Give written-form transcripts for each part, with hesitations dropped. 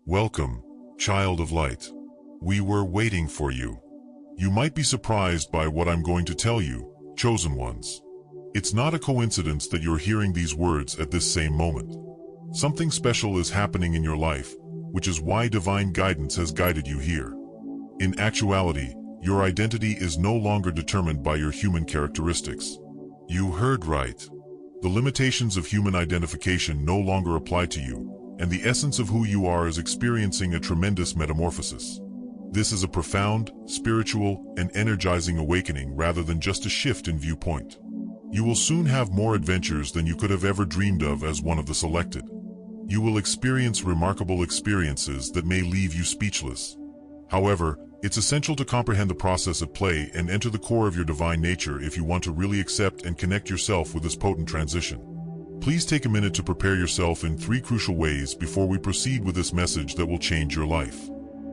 Welcome, child of light. We were waiting for you. You might be surprised by what I'm going to tell you, chosen ones. It's not a coincidence that you're hearing these words at this same moment. Something special is happening in your life, which is why divine guidance has guided you here. In actuality, your identity is no longer determined by your human characteristics. You heard right. The limitations of human identification no longer apply to you, and the essence of who you are is experiencing a tremendous metamorphosis. This is a profound, spiritual, and energizing awakening rather than just a shift in viewpoint. You will soon have more adventures than you could have ever dreamed of as one of the selected. You will experience remarkable experiences that may leave you speechless. However, it's essential to comprehend the process at play and enter the core of your divine nature if you want to really accept and connect yourself with this potent transition. Please take a minute to prepare yourself in 3 crucial ways before we proceed with this message that will change your life.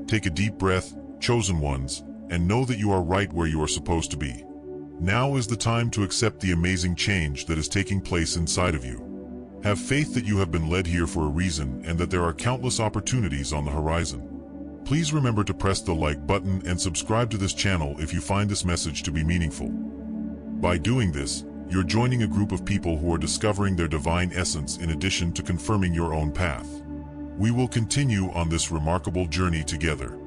Take a deep breath, chosen ones, and know that you are right where you are supposed to be. Now is the time to accept the amazing change that is taking place inside of you. Have faith that you have been led here for a reason and that there are countless opportunities on the horizon. Please remember to press the like button and subscribe to this channel if you find this message to be meaningful. By doing this, you're joining a group of people who are discovering their divine essence in addition to confirming your own path. We will continue on this remarkable journey together.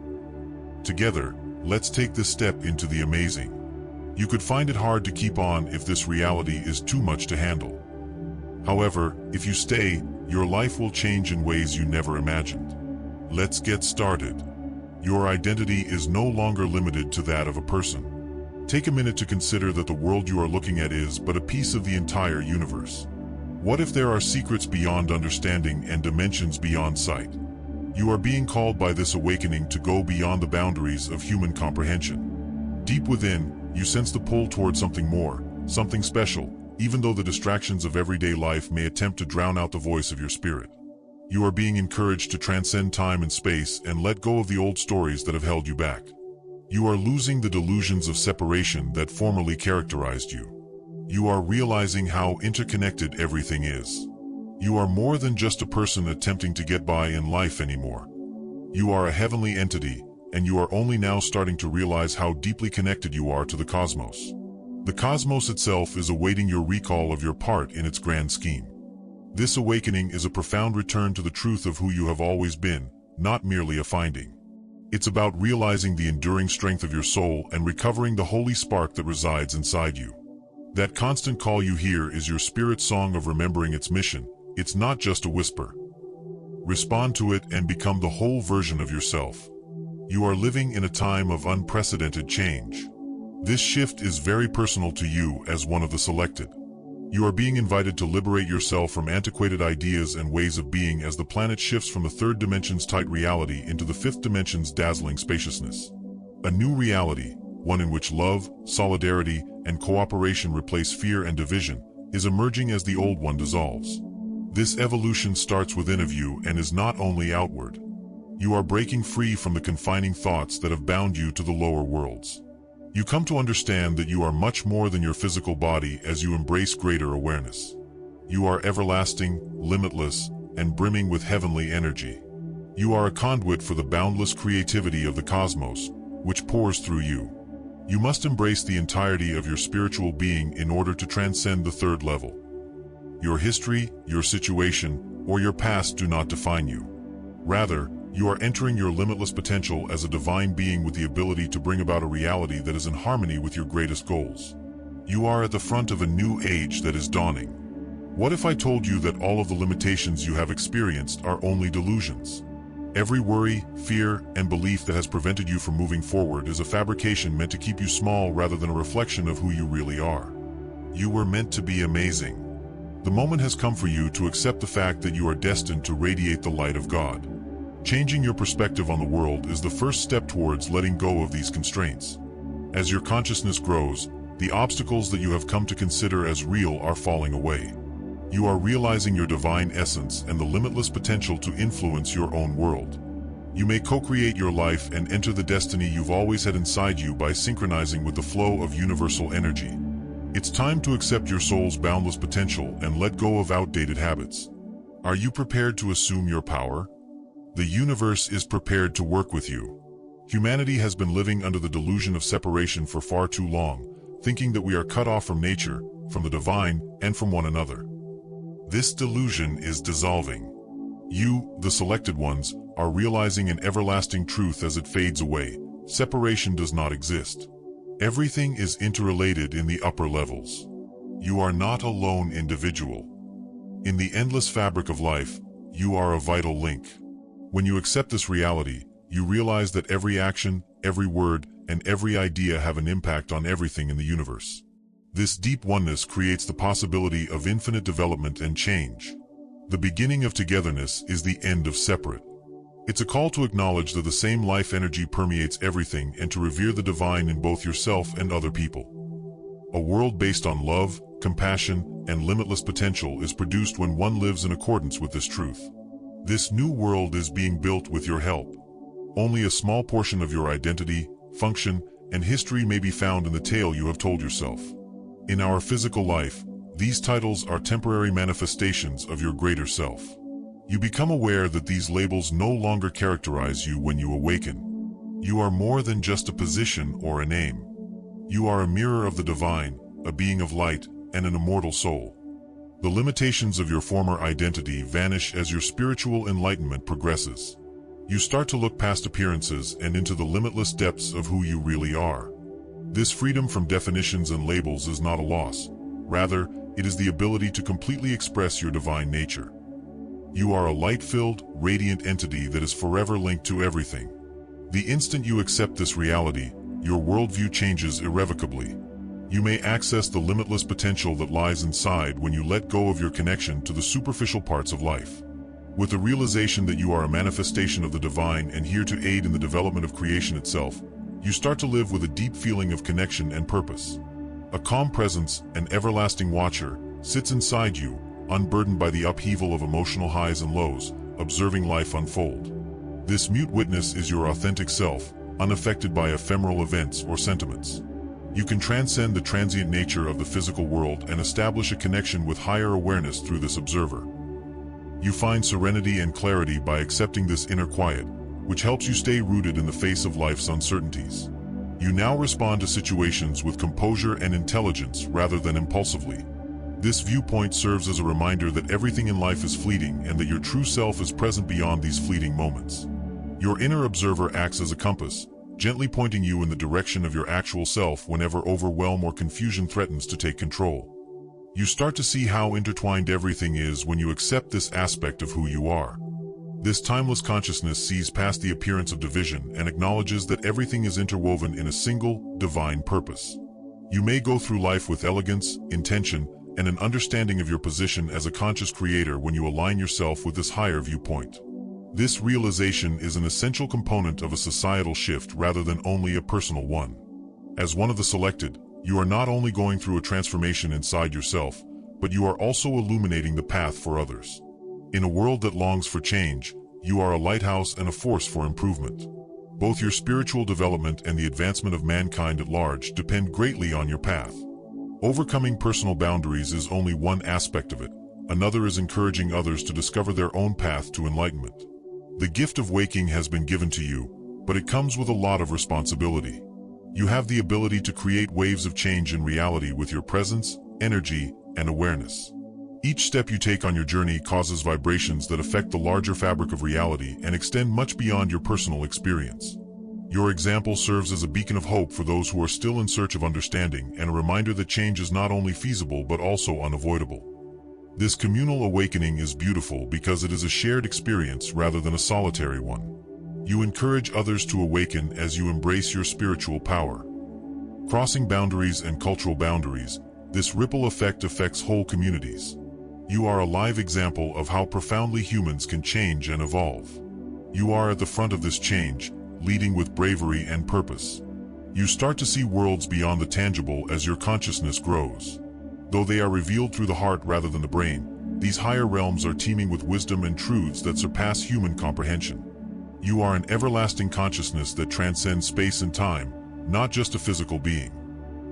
Together, let's take this step into the amazing. You could find it hard to keep on if this reality is too much to handle. However, if you stay, your life will change in ways you never imagined. Let's get started. Your identity is no longer limited to that of a person. Take a minute to consider that the world you are looking at is but a piece of the entire universe. What if there are secrets beyond understanding and dimensions beyond sight? You are being called by this awakening to go beyond the boundaries of human comprehension. Deep within, you sense the pull toward something more, something special, even though the distractions of everyday life may attempt to drown out the voice of your spirit. You are being encouraged to transcend time and space and let go of the old stories that have held you back. You are losing the delusions of separation that formerly characterized you. You are realizing how interconnected everything is. You are more than just a person attempting to get by in life anymore. You are a heavenly entity, and you are only now starting to realize how deeply connected you are to the cosmos. The cosmos itself is awaiting your recall of your part in its grand scheme. This awakening is a profound return to the truth of who you have always been, not merely a finding. It's about realizing the enduring strength of your soul and recovering the holy spark that resides inside you. That constant call you hear is your spirit's song of remembering its mission. It's not just a whisper. Respond to it and become the whole version of yourself. You are living in a time of unprecedented change. This shift is very personal to you as one of the selected. You are being invited to liberate yourself from antiquated ideas and ways of being as the planet shifts from the 3rd dimension's tight reality into the 5th dimension's dazzling spaciousness. A new reality, one in which love, solidarity, and cooperation replace fear and division, is emerging as the old one dissolves. This evolution starts within of you and is not only outward. You are breaking free from the confining thoughts that have bound you to the lower worlds. You come to understand that you are much more than your physical body as you embrace greater awareness. You are everlasting, limitless, and brimming with heavenly energy. You are a conduit for the boundless creativity of the cosmos, which pours through you. You must embrace the entirety of your spiritual being in order to transcend the 3rd level. Your history, your situation, or your past do not define you. Rather, you are entering your limitless potential as a divine being with the ability to bring about a reality that is in harmony with your greatest goals. You are at the front of a new age that is dawning. What if I told you that all of the limitations you have experienced are only delusions? Every worry, fear, and belief that has prevented you from moving forward is a fabrication meant to keep you small rather than a reflection of who you really are. You were meant to be amazing. The moment has come for you to accept the fact that you are destined to radiate the light of God. Changing your perspective on the world is the first step towards letting go of these constraints. As your consciousness grows, the obstacles that you have come to consider as real are falling away. You are realizing your divine essence and the limitless potential to influence your own world. You may co-create your life and enter the destiny you've always had inside you by synchronizing with the flow of universal energy. It's time to accept your soul's boundless potential and let go of outdated habits. Are you prepared to assume your power? The universe is prepared to work with you. Humanity has been living under the delusion of separation for far too long, thinking that we are cut off from nature, from the divine, and from one another. This delusion is dissolving. You, the selected ones, are realizing an everlasting truth as it fades away. Separation does not exist. Everything is interrelated in the upper levels. You are not a lone individual. In the endless fabric of life, you are a vital link. When you accept this reality, you realize that every action, every word, and every idea have an impact on everything in the universe. This deep oneness creates the possibility of infinite development and change. The beginning of togetherness is the end of separate. It's a call to acknowledge that the same life energy permeates everything and to revere the divine in both yourself and other people. A world based on love, compassion, and limitless potential is produced when one lives in accordance with this truth. This new world is being built with your help. Only a small portion of your identity, function, and history may be found in the tale you have told yourself. In our physical life, these titles are temporary manifestations of your greater self. You become aware that these labels no longer characterize you when you awaken. You are more than just a position or a name. You are a mirror of the divine, a being of light, and an immortal soul. The limitations of your former identity vanish as your spiritual enlightenment progresses. You start to look past appearances and into the limitless depths of who you really are. This freedom from definitions and labels is not a loss. Rather, it is the ability to completely express your divine nature. You are a light-filled, radiant entity that is forever linked to everything. The instant you accept this reality, your worldview changes irrevocably. You may access the limitless potential that lies inside when you let go of your connection to the superficial parts of life. With the realization that you are a manifestation of the divine and here to aid in the development of creation itself, you start to live with a deep feeling of connection and purpose. A calm presence, an everlasting watcher, sits inside you, unburdened by the upheaval of emotional highs and lows, observing life unfold. This mute witness is your authentic self, unaffected by ephemeral events or sentiments. You can transcend the transient nature of the physical world and establish a connection with higher awareness through this observer. You find serenity and clarity by accepting this inner quiet, which helps you stay rooted in the face of life's uncertainties. You now respond to situations with composure and intelligence rather than impulsively. This viewpoint serves as a reminder that everything in life is fleeting and that your true self is present beyond these fleeting moments. Your inner observer acts as a compass, gently pointing you in the direction of your actual self whenever overwhelm or confusion threatens to take control. You start to see how intertwined everything is when you accept this aspect of who you are. This timeless consciousness sees past the appearance of division and acknowledges that everything is interwoven in a single, divine purpose. You may go through life with elegance, intention, and an understanding of your position as a conscious creator when you align yourself with this higher viewpoint. This realization is an essential component of a societal shift rather than only a personal one. As one of the selected, you are not only going through a transformation inside yourself, but you are also illuminating the path for others. In a world that longs for change, you are a lighthouse and a force for improvement. Both your spiritual development and the advancement of mankind at large depend greatly on your path. Overcoming personal boundaries is only one aspect of it. Another is encouraging others to discover their own path to enlightenment. The gift of waking has been given to you, but it comes with a lot of responsibility. You have the ability to create waves of change in reality with your presence, energy, and awareness. Each step you take on your journey causes vibrations that affect the larger fabric of reality and extend much beyond your personal experience. Your example serves as a beacon of hope for those who are still in search of understanding and a reminder that change is not only feasible but also unavoidable. This communal awakening is beautiful because it is a shared experience rather than a solitary one. You encourage others to awaken as you embrace your spiritual power. Crossing boundaries and cultural boundaries, this ripple effect affects whole communities. You are a live example of how profoundly humans can change and evolve. You are at the front of this change, leading with bravery and purpose. You start to see worlds beyond the tangible as your consciousness grows. Though they are revealed through the heart rather than the brain, these higher realms are teeming with wisdom and truths that surpass human comprehension. You are an everlasting consciousness that transcends space and time, not just a physical being.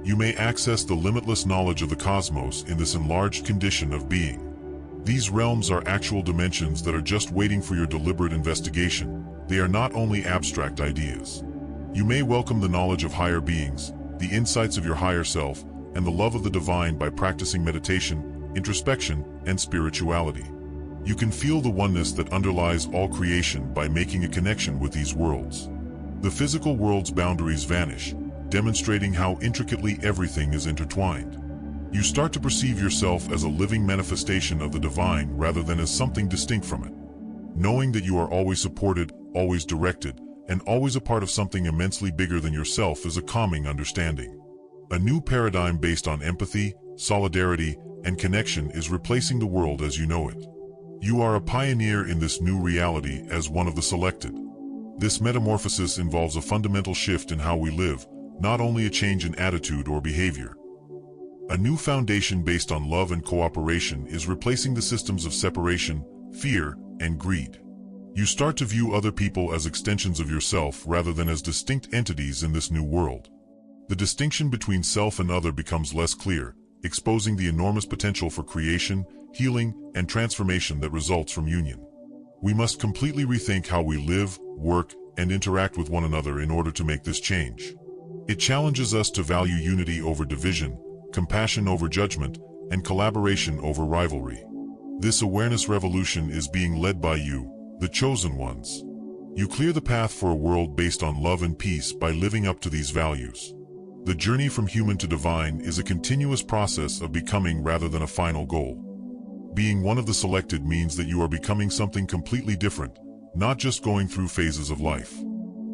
You may access the limitless knowledge of the cosmos in this enlarged condition of being. These realms are actual dimensions that are just waiting for your deliberate investigation. They are not only abstract ideas. You may welcome the knowledge of higher beings, the insights of your higher self, and the love of the divine by practicing meditation, introspection, and spirituality. You can feel the oneness that underlies all creation by making a connection with these worlds. The physical world's boundaries vanish, demonstrating how intricately everything is intertwined. You start to perceive yourself as a living manifestation of the divine rather than as something distinct from it. Knowing that you are always supported, always directed, and always a part of something immensely bigger than yourself is a calming understanding. A new paradigm based on empathy, solidarity, and connection is replacing the world as you know it. You are a pioneer in this new reality as one of the selected. This metamorphosis involves a fundamental shift in how we live, not only a change in attitude or behavior. A new foundation based on love and cooperation is replacing the systems of separation, fear, and greed. You start to view other people as extensions of yourself rather than as distinct entities in this new world. The distinction between self and other becomes less clear, exposing the enormous potential for creation, healing, and transformation that results from union. We must completely rethink how we live, work, and interact with one another in order to make this change. It challenges us to value unity over division, compassion over judgment, and collaboration over rivalry. This awareness revolution is being led by you, the chosen ones. You clear the path for a world based on love and peace by living up to these values. The journey from human to divine is a continuous process of becoming rather than a final goal. Being one of the selected means that you are becoming something completely different, not just going through phases of life.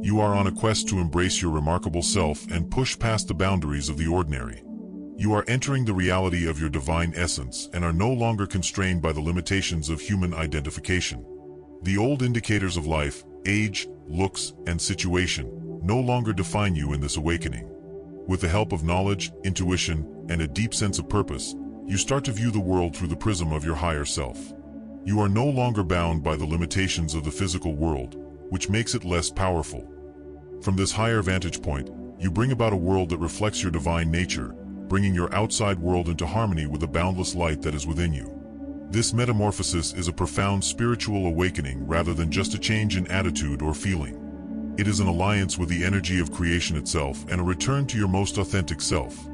You are on a quest to embrace your remarkable self and push past the boundaries of the ordinary. You are entering the reality of your divine essence and are no longer constrained by the limitations of human identification. The old indicators of life, age, looks, and situation, no longer define you in this awakening. With the help of knowledge, intuition, and a deep sense of purpose, you start to view the world through the prism of your higher self. You are no longer bound by the limitations of the physical world, which makes it less powerful. From this higher vantage point, you bring about a world that reflects your divine nature, bringing your outside world into harmony with the boundless light that is within you. This metamorphosis is a profound spiritual awakening rather than just a change in attitude or feeling. It is an alliance with the energy of creation itself and a return to your most authentic self.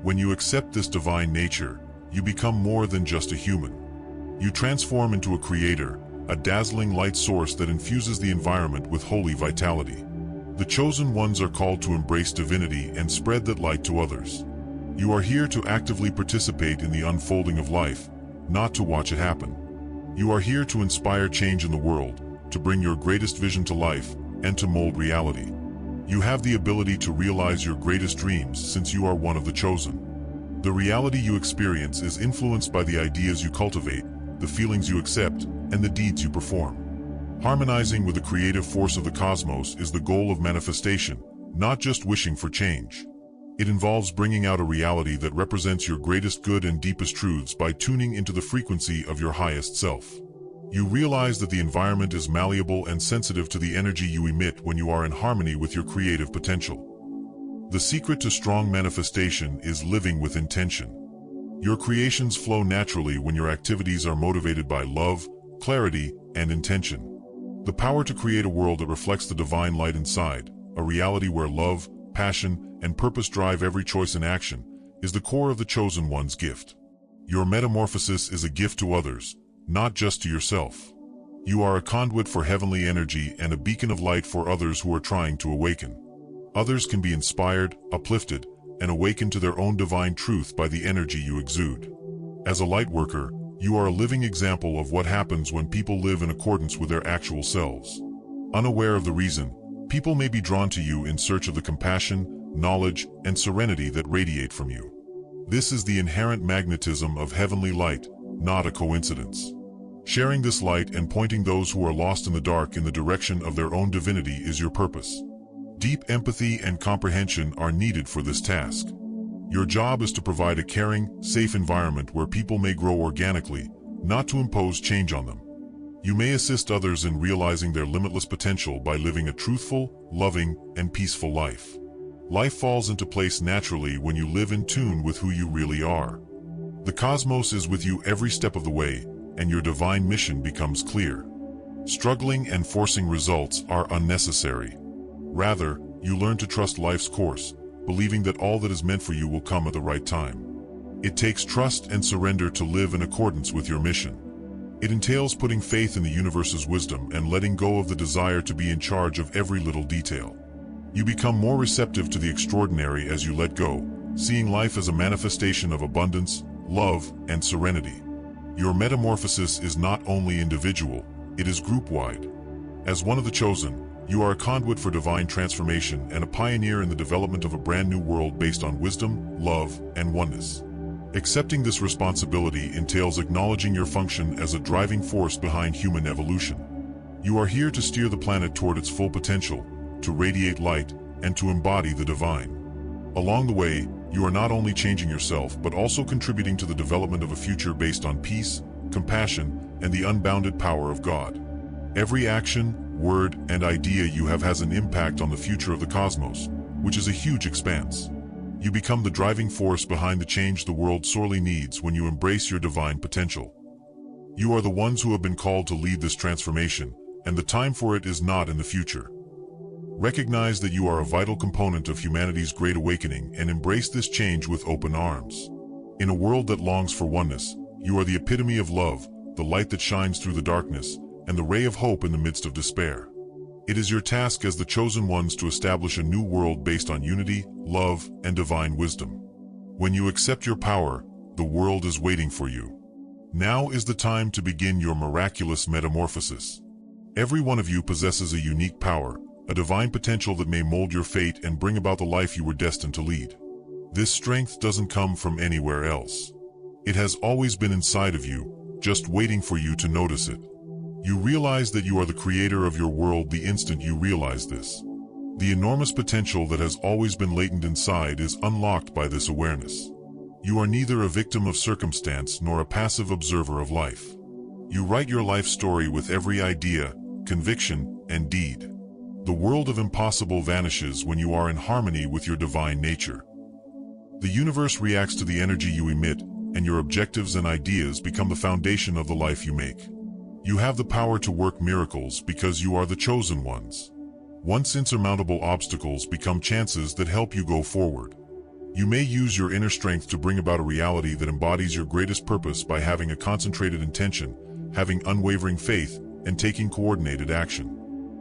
When you accept this divine nature, you become more than just a human. You transform into a creator, a dazzling light source that infuses the environment with holy vitality. The chosen ones are called to embrace divinity and spread that light to others. You are here to actively participate in the unfolding of life, not to watch it happen. You are here to inspire change in the world, to bring your greatest vision to life, and to mold reality. You have the ability to realize your greatest dreams since you are one of the chosen. The reality you experience is influenced by the ideas you cultivate, the feelings you accept, and the deeds you perform. Harmonizing with the creative force of the cosmos is the goal of manifestation, not just wishing for change. It involves bringing out a reality that represents your greatest good and deepest truths by tuning into the frequency of your highest self. You realize that the environment is malleable and sensitive to the energy you emit when you are in harmony with your creative potential. The secret to strong manifestation is living with intention. Your creations flow naturally when your activities are motivated by love, clarity, and intention. The power to create a world that reflects the divine light inside, a reality where love, passion, and purpose drive every choice and action, is the core of the chosen one's gift. Your metamorphosis is a gift to others, not just to yourself. You are a conduit for heavenly energy and a beacon of light for others who are trying to awaken. Others can be inspired, uplifted, and awakened to their own divine truth by the energy you exude. As a light worker, you are a living example of what happens when people live in accordance with their actual selves. Unaware of the reason, people may be drawn to you in search of the compassion, knowledge, and serenity that radiate from you. This is the inherent magnetism of heavenly light, not a coincidence. Sharing this light and pointing those who are lost in the dark in the direction of their own divinity is your purpose. Deep empathy and comprehension are needed for this task. Your job is to provide a caring, safe environment where people may grow organically, not to impose change on them. You may assist others in realizing their limitless potential by living a truthful, loving, and peaceful life. Life falls into place naturally when you live in tune with who you really are. The cosmos is with you every step of the way, and your divine mission becomes clear. Struggling and forcing results are unnecessary. Rather, you learn to trust life's course, believing that all that is meant for you will come at the right time. It takes trust and surrender to live in accordance with your mission. It entails putting faith in the universe's wisdom and letting go of the desire to be in charge of every little detail. You become more receptive to the extraordinary as you let go, seeing life as a manifestation of abundance, love, and serenity. Your metamorphosis is not only individual, it is group-wide. As one of the chosen, you are a conduit for divine transformation and a pioneer in the development of a brand new world based on wisdom, love, and oneness. Accepting this responsibility entails acknowledging your function as a driving force behind human evolution. You are here to steer the planet toward its full potential, to radiate light, and to embody the divine. Along the way, you are not only changing yourself but also contributing to the development of a future based on peace, compassion, and the unbounded power of God. Every action, word, and idea you have has an impact on the future of the cosmos, which is a huge expanse. You become the driving force behind the change the world sorely needs when you embrace your divine potential. You are the ones who have been called to lead this transformation, and the time for it is not in the future. Recognize that you are a vital component of humanity's great awakening and embrace this change with open arms. In a world that longs for oneness, you are the epitome of love, the light that shines through the darkness, and the ray of hope in the midst of despair. It is your task as the chosen ones to establish a new world based on unity, love, and divine wisdom. When you accept your power, the world is waiting for you. Now is the time to begin your miraculous metamorphosis. Every one of you possesses a unique power, a divine potential that may mold your fate and bring about the life you were destined to lead. This strength doesn't come from anywhere else. It has always been inside of you, just waiting for you to notice it. You realize that you are the creator of your world the instant you realize this. The enormous potential that has always been latent inside is unlocked by this awareness. You are neither a victim of circumstance nor a passive observer of life. You write your life story with every idea, conviction, and deed. The world of impossible vanishes when you are in harmony with your divine nature. The universe reacts to the energy you emit, and your objectives and ideas become the foundation of the life you make. You have the power to work miracles because you are the chosen ones. Once insurmountable obstacles become chances that help you go forward. You may use your inner strength to bring about a reality that embodies your greatest purpose by having a concentrated intention, having unwavering faith, and taking coordinated action.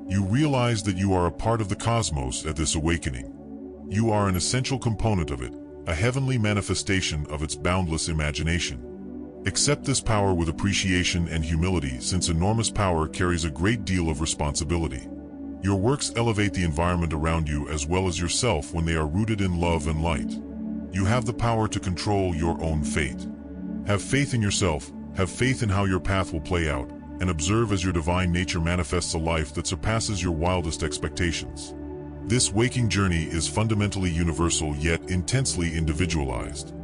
You realize that you are a part of the cosmos at this awakening. You are an essential component of it, a heavenly manifestation of its boundless imagination. Accept this power with appreciation and humility, since enormous power carries a great deal of responsibility. Your works elevate the environment around you as well as yourself when they are rooted in love and light. You have the power to control your own fate. Have faith in yourself, have faith in how your path will play out, and observe as your divine nature manifests a life that surpasses your wildest expectations. This waking journey is fundamentally universal yet intensely individualized.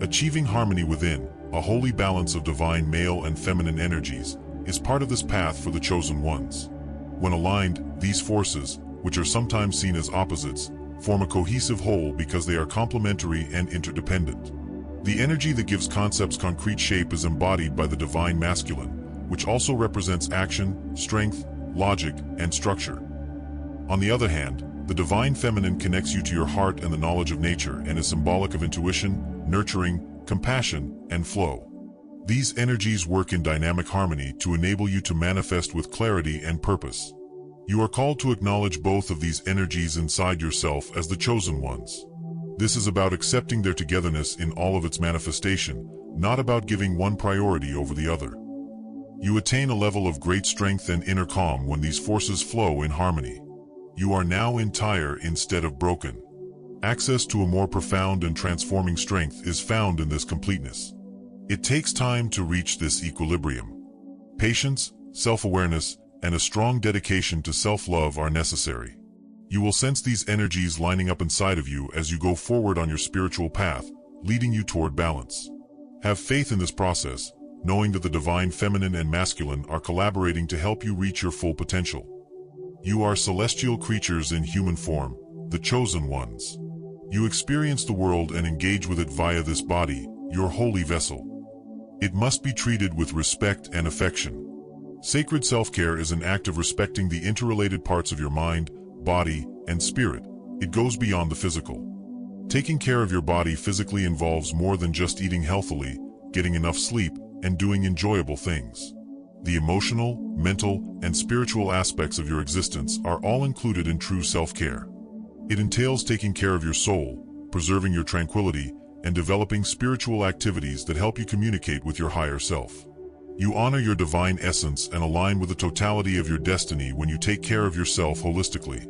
Achieving harmony within, a holy balance of divine male and feminine energies, is part of this path for the chosen ones. When aligned, these forces, which are sometimes seen as opposites, form a cohesive whole because they are complementary and interdependent. The energy that gives concepts concrete shape is embodied by the divine masculine, which also represents action, strength, logic, and structure. On the other hand, the divine feminine connects you to your heart and the knowledge of nature and is symbolic of intuition, nurturing, compassion, and flow. These energies work in dynamic harmony to enable you to manifest with clarity and purpose. You are called to acknowledge both of these energies inside yourself as the chosen ones. This is about accepting their togetherness in all of its manifestation, not about giving one priority over the other. You attain a level of great strength and inner calm when these forces flow in harmony. You are now entire instead of broken. Access to a more profound and transforming strength is found in this completeness. It takes time to reach this equilibrium. Patience, self-awareness, and a strong dedication to self-love are necessary. You will sense these energies lining up inside of you as you go forward on your spiritual path, leading you toward balance. Have faith in this process, knowing that the divine feminine and masculine are collaborating to help you reach your full potential. You are celestial creatures in human form, the chosen ones. You experience the world and engage with it via this body, your holy vessel. It must be treated with respect and affection. Sacred self-care is an act of respecting the interrelated parts of your mind, body, and spirit. It goes beyond the physical. Taking care of your body physically involves more than just eating healthily, getting enough sleep, and doing enjoyable things. The emotional, mental, and spiritual aspects of your existence are all included in true self-care. It entails taking care of your soul, preserving your tranquility, and developing spiritual activities that help you communicate with your higher self. You honor your divine essence and align with the totality of your destiny when you take care of yourself holistically.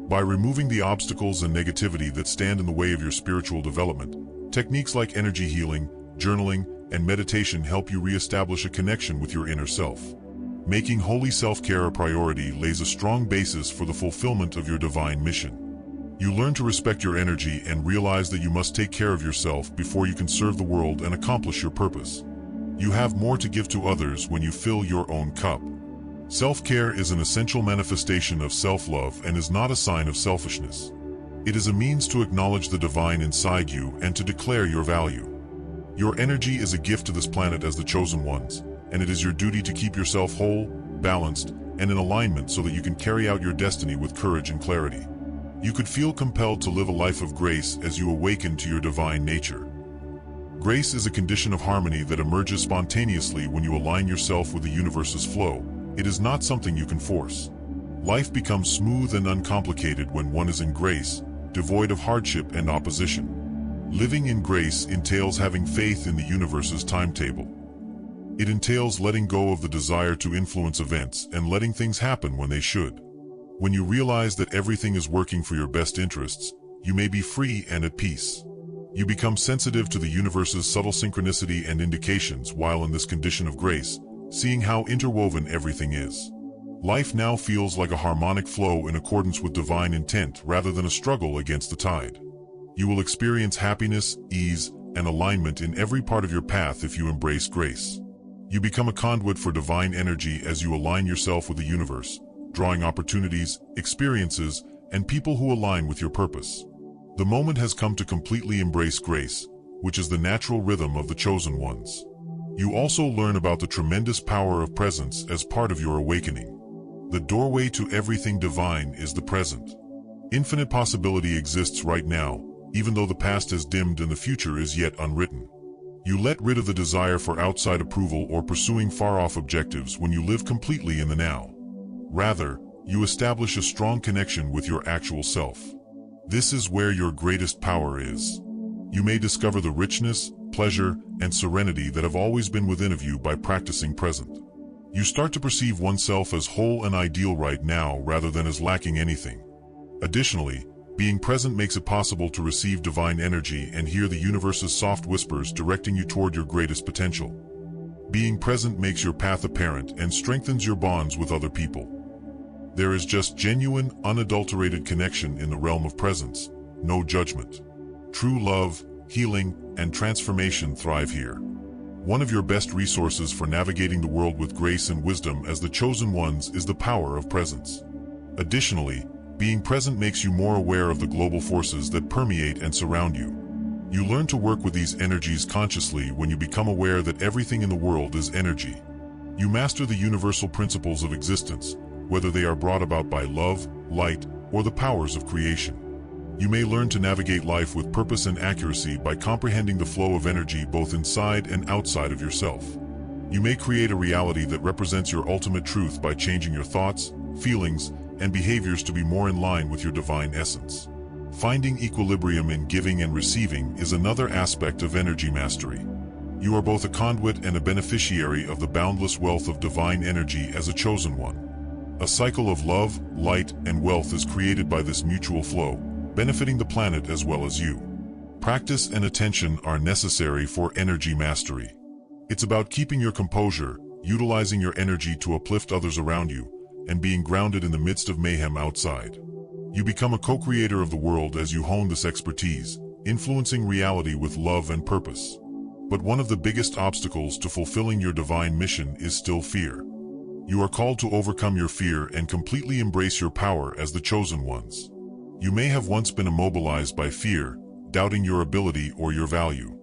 By removing the obstacles and negativity that stand in the way of your spiritual development, techniques like energy healing, journaling, and meditation help you reestablish a connection with your inner self. Making holy self-care a priority lays a strong basis for the fulfillment of your divine mission. You learn to respect your energy and realize that you must take care of yourself before you can serve the world and accomplish your purpose. You have more to give to others when you fill your own cup. Self-care is an essential manifestation of self-love and is not a sign of selfishness. It is a means to acknowledge the divine inside you and to declare your value. Your energy is a gift to this planet as the chosen ones, and it is your duty to keep yourself whole, balanced, and in alignment so that you can carry out your destiny with courage and clarity. You could feel compelled to live a life of grace as you awaken to your divine nature. Grace is a condition of harmony that emerges spontaneously when you align yourself with the universe's flow. It is not something you can force. Life becomes smooth and uncomplicated when one is in grace, devoid of hardship and opposition. Living in grace entails having faith in the universe's timetable. It entails letting go of the desire to influence events and letting things happen when they should. When you realize that everything is working for your best interests, you may be free and at peace. You become sensitive to the universe's subtle synchronicity and indications while in this condition of grace, seeing how interwoven everything is. Life now feels like a harmonic flow in accordance with divine intent rather than a struggle against the tide. You will experience happiness, ease, and alignment in every part of your path if you embrace grace. You become a conduit for divine energy as you align yourself with the universe, drawing opportunities, experiences, and people who align with your purpose. The moment has come to completely embrace grace, which is the natural rhythm of the chosen ones. You also learn about the tremendous power of presence as part of your awakening. The doorway to everything divine is the present. Infinite possibility exists right now, even though the past has dimmed and the future is yet unwritten. You let rid of the desire for outside approval or pursuing far-off objectives when you live completely in the now. Rather, you establish a strong connection with your actual self. This is where your greatest power is. You may discover the richness, pleasure, and serenity that have always been within of you by practicing present. You start to perceive oneself as whole and ideal right now rather than as lacking anything. Additionally, being present makes it possible to receive divine energy and hear the universe's soft whispers directing you toward your greatest potential. Being present makes your path apparent and strengthens your bonds with other people. There is just genuine, unadulterated connection in the realm of presence, no judgment. True love, healing, and transformation thrive here. One of your best resources for navigating the world with grace and wisdom as the chosen ones is the power of presence. Additionally, being present makes you more aware of the global forces that permeate and surround you. You learn to work with these energies consciously when you become aware that everything in the world is energy. You master the universal principles of existence, whether they are brought about by love, light, or the powers of creation. You may learn to navigate life with purpose and accuracy by comprehending the flow of energy both inside and outside of yourself. You may create a reality that represents your ultimate truth by changing your thoughts, feelings, and behaviors to be more in line with your divine essence. Finding equilibrium in giving and receiving is another aspect of energy mastery. You are both a conduit and a beneficiary of the boundless wealth of divine energy as a chosen one. A cycle of love, light, and wealth is created by this mutual flow, benefiting the planet as well as you. Practice and attention are necessary for energy mastery. It's about keeping your composure, utilizing your energy to uplift others around you, and being grounded in the midst of mayhem outside. You become a co-creator of the world as you hone this expertise, influencing reality with love and purpose. But one of the biggest obstacles to fulfilling your divine mission is still fear. You are called to overcome your fear and completely embrace your power as the chosen ones. You may have once been immobilized by fear, doubting your ability or your value.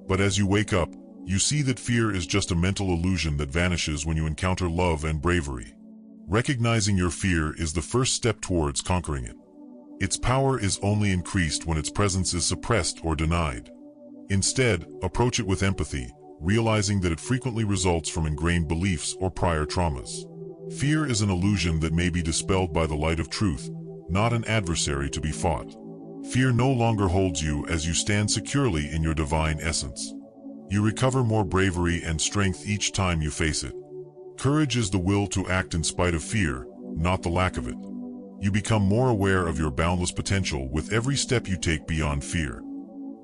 But as you wake up, you see that fear is just a mental illusion that vanishes when you encounter love and bravery. Recognizing your fear is the first step towards conquering it. Its power is only increased when its presence is suppressed or denied. Instead, approach it with empathy, realizing that it frequently results from ingrained beliefs or prior traumas. Fear is an illusion that may be dispelled by the light of truth, not an adversary to be fought. Fear no longer holds you as you stand securely in your divine essence. You recover more bravery and strength each time you face it. Courage is the will to act in spite of fear, not the lack of it. You become more aware of your boundless potential with every step you take beyond fear.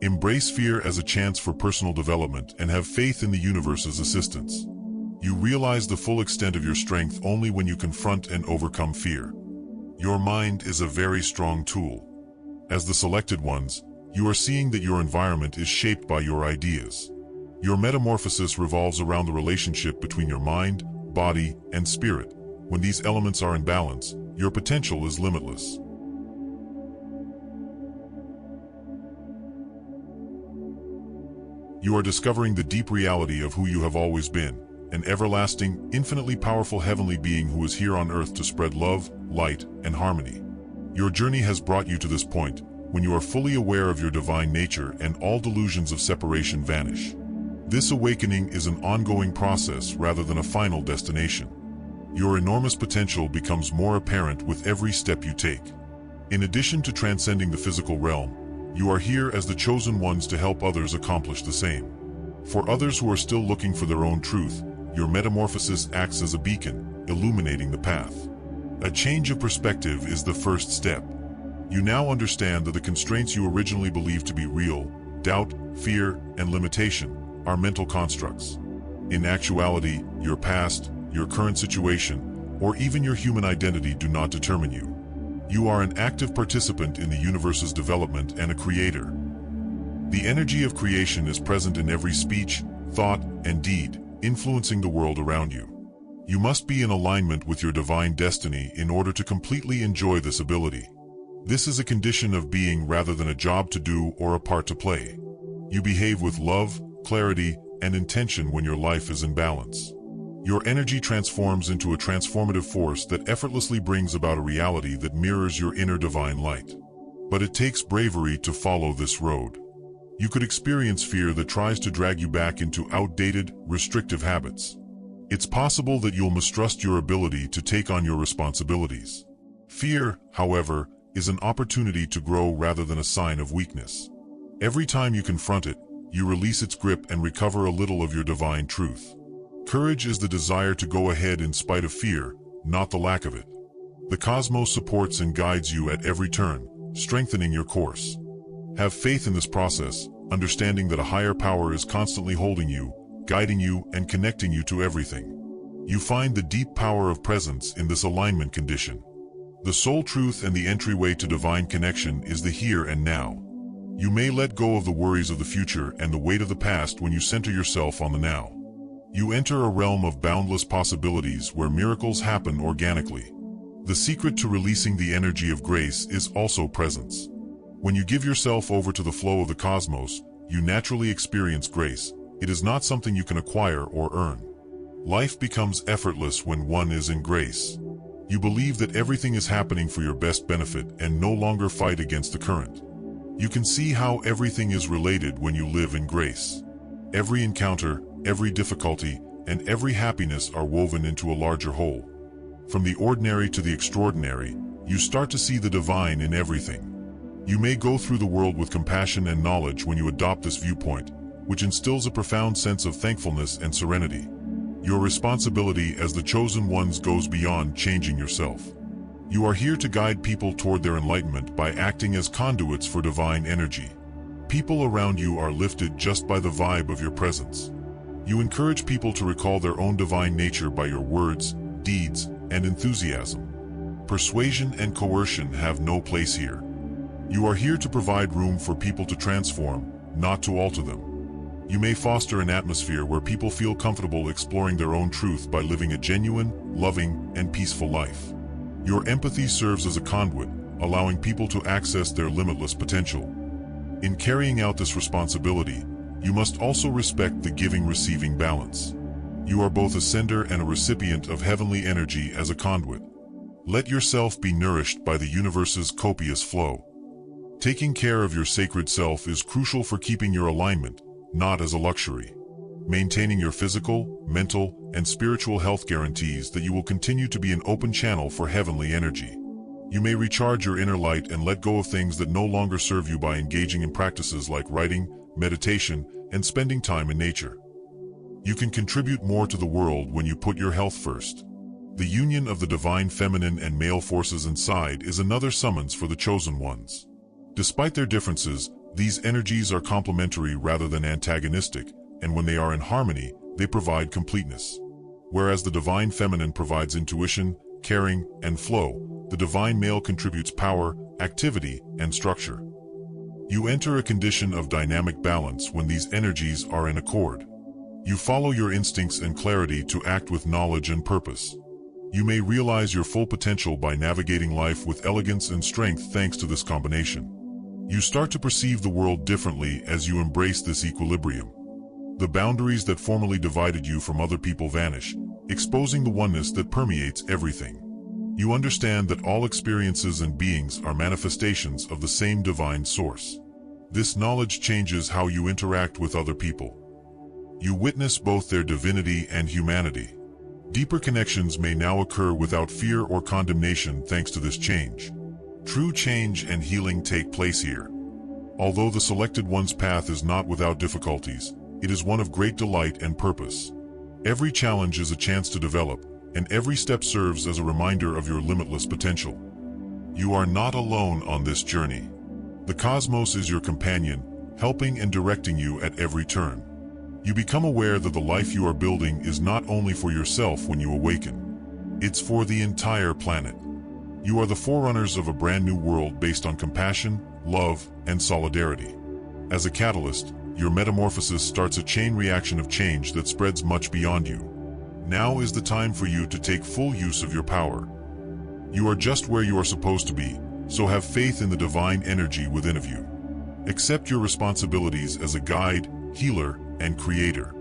Embrace fear as a chance for personal development and have faith in the universe's assistance. You realize the full extent of your strength only when you confront and overcome fear. Your mind is a very strong tool. As the selected ones, you are seeing that your environment is shaped by your ideas. Your metamorphosis revolves around the relationship between your mind, body, and spirit. When these elements are in balance, your potential is limitless. You are discovering the deep reality of who you have always been, an everlasting, infinitely powerful heavenly being who is here on earth to spread love, light, and harmony. Your journey has brought you to this point, when you are fully aware of your divine nature and all delusions of separation vanish. This awakening is an ongoing process rather than a final destination. Your enormous potential becomes more apparent with every step you take. In addition to transcending the physical realm, you are here as the chosen ones to help others accomplish the same. For others who are still looking for their own truth, your metamorphosis acts as a beacon, illuminating the path. A change of perspective is the first step. You now understand that the constraints you originally believed to be real, doubt, fear, and limitation, are mental constructs. In actuality, your past, your current situation, or even your human identity do not determine you. You are an active participant in the universe's development and a creator. The energy of creation is present in every speech, thought, and deed, influencing the world around you. You must be in alignment with your divine destiny in order to completely enjoy this ability. This is a condition of being rather than a job to do or a part to play. You behave with love, clarity, and intention when your life is in balance. Your energy transforms into a transformative force that effortlessly brings about a reality that mirrors your inner divine light. But it takes bravery to follow this road. You could experience fear that tries to drag you back into outdated, restrictive habits. It's possible that you'll mistrust your ability to take on your responsibilities. Fear, however, is an opportunity to grow rather than a sign of weakness. Every time you confront it, you release its grip and recover a little of your divine truth. Courage is the desire to go ahead in spite of fear, not the lack of it. The cosmos supports and guides you at every turn, strengthening your course. Have faith in this process, understanding that a higher power is constantly holding you, guiding you, and connecting you to everything. You find the deep power of presence in this alignment condition. The soul truth and the entryway to divine connection is the here and now. You may let go of the worries of the future and the weight of the past when you center yourself on the now. You enter a realm of boundless possibilities where miracles happen organically. The secret to releasing the energy of grace is also presence. When you give yourself over to the flow of the cosmos, you naturally experience grace. It is not something you can acquire or earn. Life becomes effortless when one is in grace. You believe that everything is happening for your best benefit and no longer fight against the current. You can see how everything is related when you live in grace. Every encounter, every difficulty, and every happiness are woven into a larger whole. From the ordinary to the extraordinary, you start to see the divine in everything. You may go through the world with compassion and knowledge when you adopt this viewpoint, which instills a profound sense of thankfulness and serenity. Your responsibility as the chosen ones goes beyond changing yourself. You are here to guide people toward their enlightenment by acting as conduits for divine energy. People around you are lifted just by the vibe of your presence. You encourage people to recall their own divine nature by your words, deeds, and enthusiasm. Persuasion and coercion have no place here. You are here to provide room for people to transform, not to alter them. You may foster an atmosphere where people feel comfortable exploring their own truth by living a genuine, loving, and peaceful life. Your empathy serves as a conduit, allowing people to access their limitless potential. In carrying out this responsibility, you must also respect the giving-receiving balance. You are both a sender and a recipient of heavenly energy as a conduit. Let yourself be nourished by the universe's copious flow. Taking care of your sacred self is crucial for keeping your alignment, not as a luxury. Maintaining your physical, mental, and spiritual health guarantees that you will continue to be an open channel for heavenly energy. You may recharge your inner light and let go of things that no longer serve you by engaging in practices like writing, meditation, and spending time in nature. You can contribute more to the world when you put your health first. The union of the divine feminine and male forces inside is another summons for the chosen ones. Despite their differences, these energies are complementary rather than antagonistic, and when they are in harmony, they provide completeness. Whereas the divine feminine provides intuition, caring, and flow, the divine male contributes power, activity, and structure. You enter a condition of dynamic balance when these energies are in accord. You follow your instincts and clarity to act with knowledge and purpose. You may realize your full potential by navigating life with elegance and strength thanks to this combination. You start to perceive the world differently as you embrace this equilibrium. The boundaries that formerly divided you from other people vanish, exposing the oneness that permeates everything. You understand that all experiences and beings are manifestations of the same divine source. This knowledge changes how you interact with other people. You witness both their divinity and humanity. Deeper connections may now occur without fear or condemnation thanks to this change. True change and healing take place here. Although the selected one's path is not without difficulties, it is one of great delight and purpose. Every challenge is a chance to develop, and every step serves as a reminder of your limitless potential. You are not alone on this journey. The cosmos is your companion, helping and directing you at every turn. You become aware that the life you are building is not only for yourself when you awaken. It's for the entire planet. You are the forerunners of a brand new world based on compassion, love, and solidarity. As a catalyst, your metamorphosis starts a chain reaction of change that spreads much beyond you. Now is the time for you to take full use of your power. You are just where you are supposed to be, so have faith in the divine energy within of you. Accept your responsibilities as a guide, healer, and creator.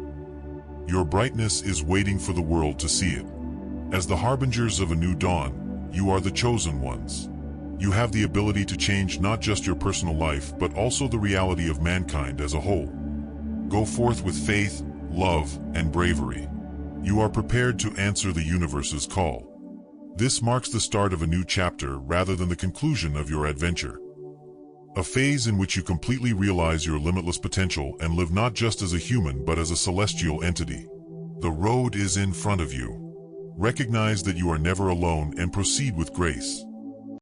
Your brightness is waiting for the world to see it. As the harbingers of a new dawn, you are the chosen ones. You have the ability to change not just your personal life, but also the reality of mankind as a whole. Go forth with faith, love, and bravery. You are prepared to answer the universe's call. This marks the start of a new chapter rather than the conclusion of your adventure. A phase in which you completely realize your limitless potential and live not just as a human but as a celestial entity. The road is in front of you. Recognize that you are never alone and proceed with grace.